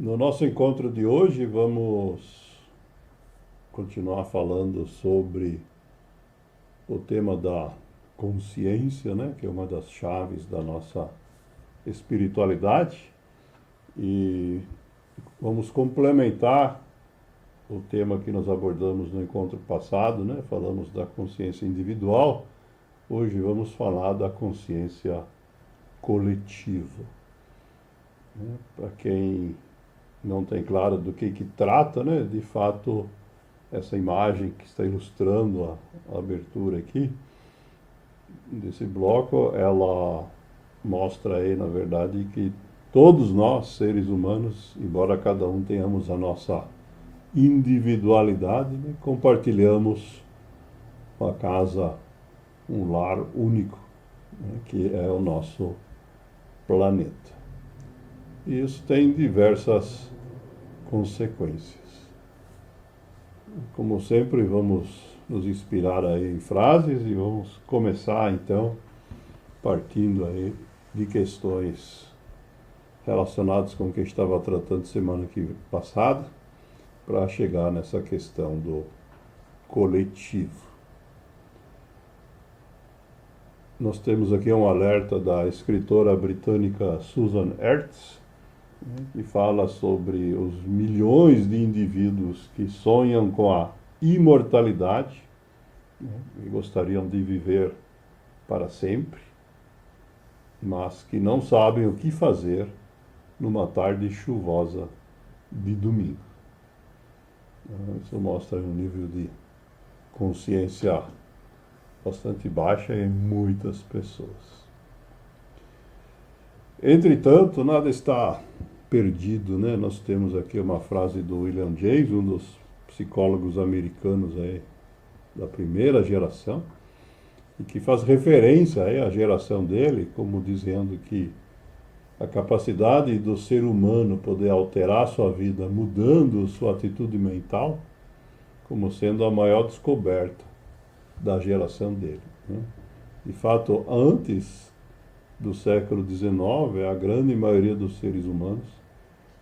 No nosso encontro de hoje, vamos continuar falando sobre o tema da consciência, né, que é uma das chaves da nossa espiritualidade, e vamos complementar o tema que nós abordamos no encontro passado, né? Falamos da consciência individual. Hoje vamos falar da consciência coletiva, né? Para quem não tem claro do que trata, né? De fato, essa imagem que está ilustrando a abertura aqui desse bloco, ela mostra aí, na verdade, que todos nós, seres humanos, embora cada um tenhamos a nossa individualidade, né, compartilhamos uma casa, um lar único, né, que é o nosso planeta. E isso tem diversas consequências. Como sempre, vamos nos inspirar aí em frases e vamos começar então partindo aí de questões relacionadas com o que eu estava tratando semana passada, para chegar nessa questão do coletivo. Nós temos aqui um alerta da escritora britânica Susan Ertz, que fala sobre os milhões de indivíduos que sonham com a imortalidade, né, e gostariam de viver para sempre, mas que não sabem o que fazer numa tarde chuvosa de domingo. Isso mostra um nível de consciência bastante baixa em muitas pessoas. Entretanto, nada está perdido, né? Nós temos aqui uma frase do William James, um dos psicólogos americanos aí da primeira geração, e que faz referência aí à geração dele, como dizendo que a capacidade do ser humano poder alterar sua vida mudando sua atitude mental, como sendo a maior descoberta da geração dele, né? De fato, antes do século XIX, a grande maioria dos seres humanos,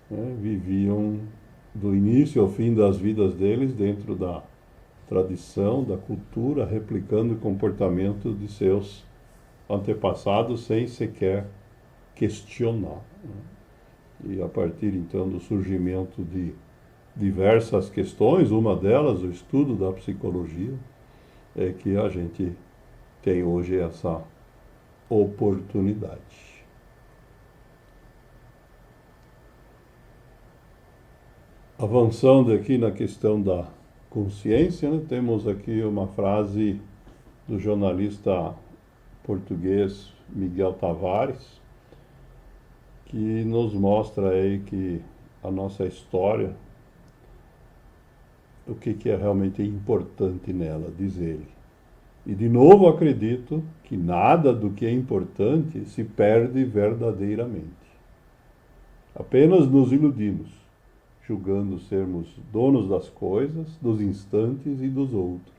né, viviam do início ao fim das vidas deles dentro da tradição, da cultura, replicando o comportamento de seus antepassados sem sequer questionar, né? E a partir então do surgimento de diversas questões, uma delas, o estudo da psicologia, é que a gente tem hoje essa oportunidade. Avançando aqui na questão da consciência, né, temos aqui uma frase do jornalista português Miguel Tavares, que nos mostra aí que a nossa história, o que é realmente importante nela, diz ele. E de novo acredito que nada do que é importante se perde verdadeiramente. Apenas nos iludimos, julgando sermos donos das coisas, dos instantes e dos outros.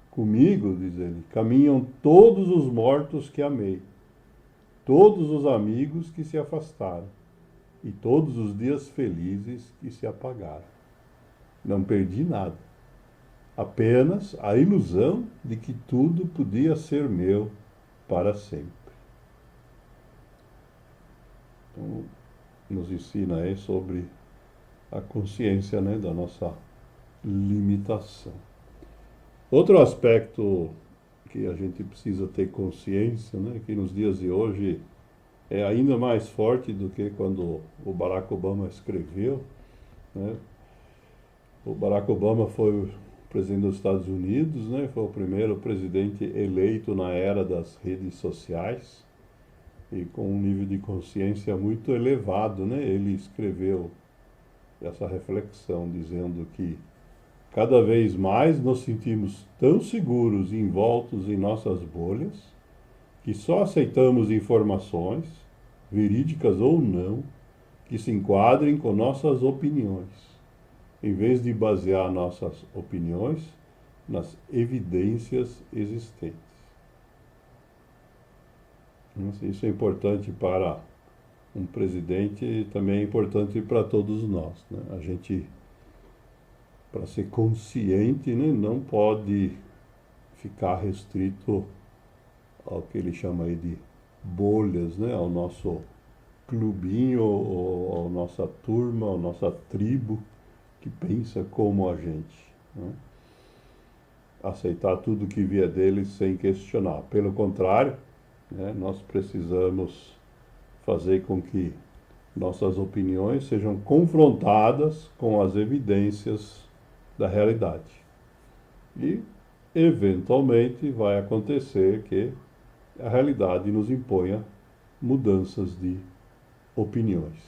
Comigo, diz ele, caminham todos os mortos que amei, todos os amigos que se afastaram e todos os dias felizes que se apagaram. Não perdi nada, apenas a ilusão de que tudo podia ser meu para sempre. Então, nos ensina aí sobre a consciência, né, da nossa limitação. Outro aspecto que a gente precisa ter consciência, né, que nos dias de hoje é ainda mais forte do que quando o Barack Obama escreveu, né? O Barack Obama foi o presidente dos Estados Unidos, né? Foi o primeiro presidente eleito na era das redes sociais e com um nível de consciência muito elevado, né? Ele escreveu essa reflexão dizendo que cada vez mais nos sentimos tão seguros e envoltos em nossas bolhas que só aceitamos informações, verídicas ou não, que se enquadrem com nossas opiniões, em vez de basear nossas opiniões nas evidências existentes. Isso é importante para um presidente também é importante para todos nós, né? A gente, para ser consciente, né, não pode ficar restrito ao que ele chama aí de bolhas, né, ao nosso clubinho, ou à nossa turma, à nossa tribo que pensa como a gente, né? Aceitar tudo que vier dele sem questionar. Pelo contrário, né, nós precisamos fazer com que nossas opiniões sejam confrontadas com as evidências da realidade. E, eventualmente, vai acontecer que a realidade nos imponha mudanças de opiniões.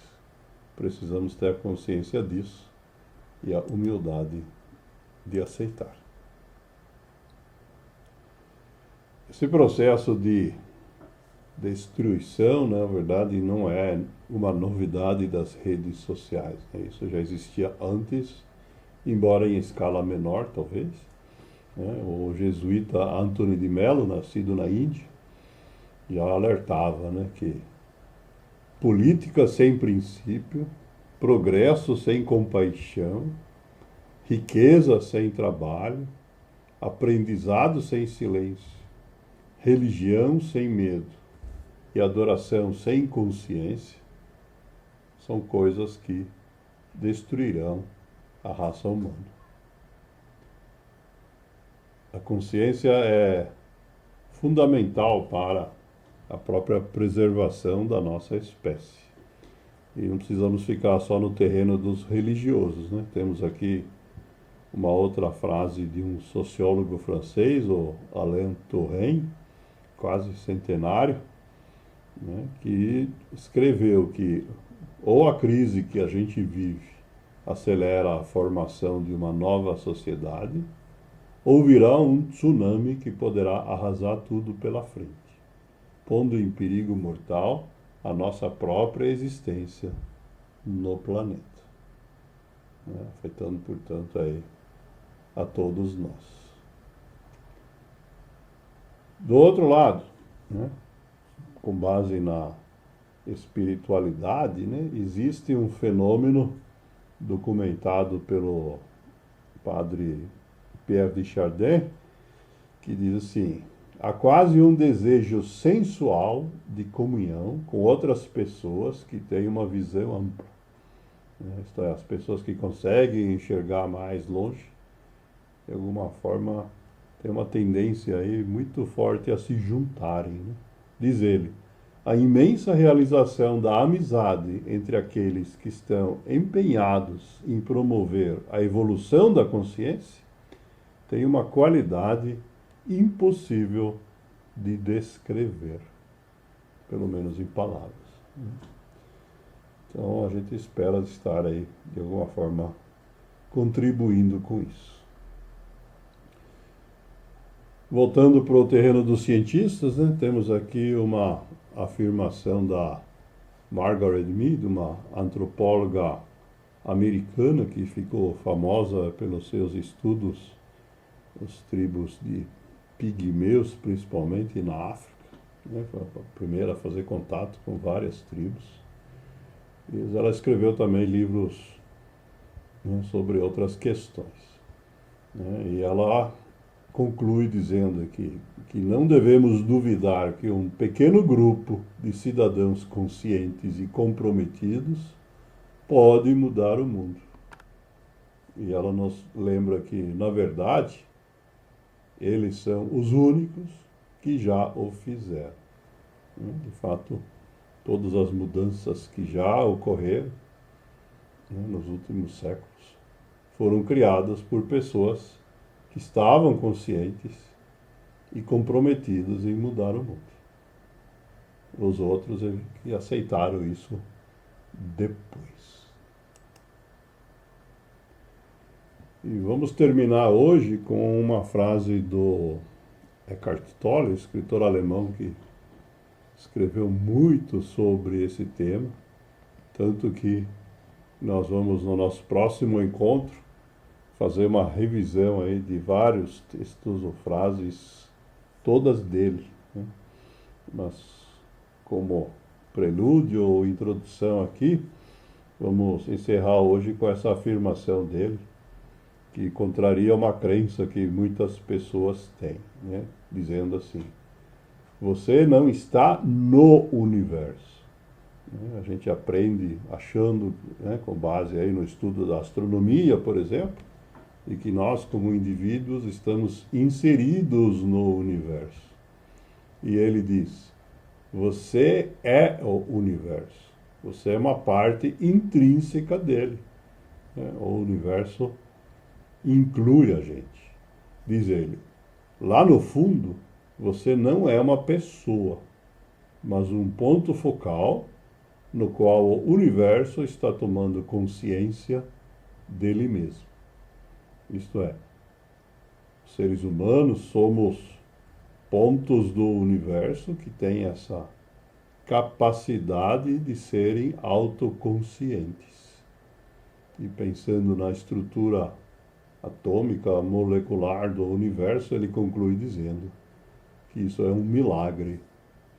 Precisamos ter a consciência disso e a humildade de aceitar. Esse processo de destruição, na verdade, não é uma novidade das redes sociais, né? Isso já existia antes, embora em escala menor, talvez, né? O jesuíta Anthony de Mello, nascido na Índia, já alertava, né, que política sem princípio, progresso sem compaixão, riqueza sem trabalho, aprendizado sem silêncio, religião sem medo e adoração sem consciência são coisas que destruirão a raça humana. A consciência é fundamental para a própria preservação da nossa espécie. E não precisamos ficar só no terreno dos religiosos, né? Temos aqui uma outra frase de um sociólogo francês, o Alain Touraine, quase centenário, né, que escreveu que ou a crise que a gente vive acelera a formação de uma nova sociedade, ou virá um tsunami que poderá arrasar tudo pela frente, pondo em perigo mortal a nossa própria existência no planeta, né, afetando, portanto, aí a todos nós. Do outro lado, né, com base na espiritualidade, né, existe um fenômeno documentado pelo padre Pierre de Chardin, que diz assim: há quase um desejo sensual de comunhão com outras pessoas que têm uma visão ampla, né? Isto é, as pessoas que conseguem enxergar mais longe, de alguma forma, tem uma tendência aí muito forte a se juntarem, né? Diz ele: a imensa realização da amizade entre aqueles que estão empenhados em promover a evolução da consciência tem uma qualidade impossível de descrever, pelo menos em palavras. Então a gente espera estar aí, de alguma forma, contribuindo com isso. Voltando para o terreno dos cientistas, né, temos aqui uma afirmação da Margaret Mead, uma antropóloga americana que ficou famosa pelos seus estudos das tribos de pigmeus, principalmente na África, né, foi a primeira a fazer contato com várias tribos. E ela escreveu também livros, né, sobre outras questões, né, e ela conclui dizendo que não devemos duvidar que um pequeno grupo de cidadãos conscientes e comprometidos pode mudar o mundo. E ela nos lembra que, na verdade, eles são os únicos que já o fizeram. De fato, todas as mudanças que já ocorreram, né, nos últimos séculos foram criadas por pessoas que estavam conscientes e comprometidos em mudar o mundo. Os outros é que aceitaram isso depois. E vamos terminar hoje com uma frase do Eckhart Tolle, escritor alemão que escreveu muito sobre esse tema, tanto que nós vamos, no nosso próximo encontro, fazer uma revisão aí de vários textos ou frases, todas dele, né? Mas como prelúdio ou introdução aqui, vamos encerrar hoje com essa afirmação dele, que contraria uma crença que muitas pessoas têm, né? Dizendo assim: você não está no universo. Né? A gente aprende achando, né, com base aí no estudo da astronomia, por exemplo, e que nós, como indivíduos, estamos inseridos no universo. E ele diz: você é o universo. Você é uma parte intrínseca dele. Né? O universo inclui a gente. Diz ele: lá no fundo, você não é uma pessoa, mas um ponto focal no qual o universo está tomando consciência dele mesmo. Isto é, seres humanos somos pontos do universo que têm essa capacidade de serem autoconscientes. E pensando na estrutura atômica, molecular do universo, ele conclui dizendo que isso é um milagre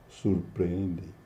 surpreendente.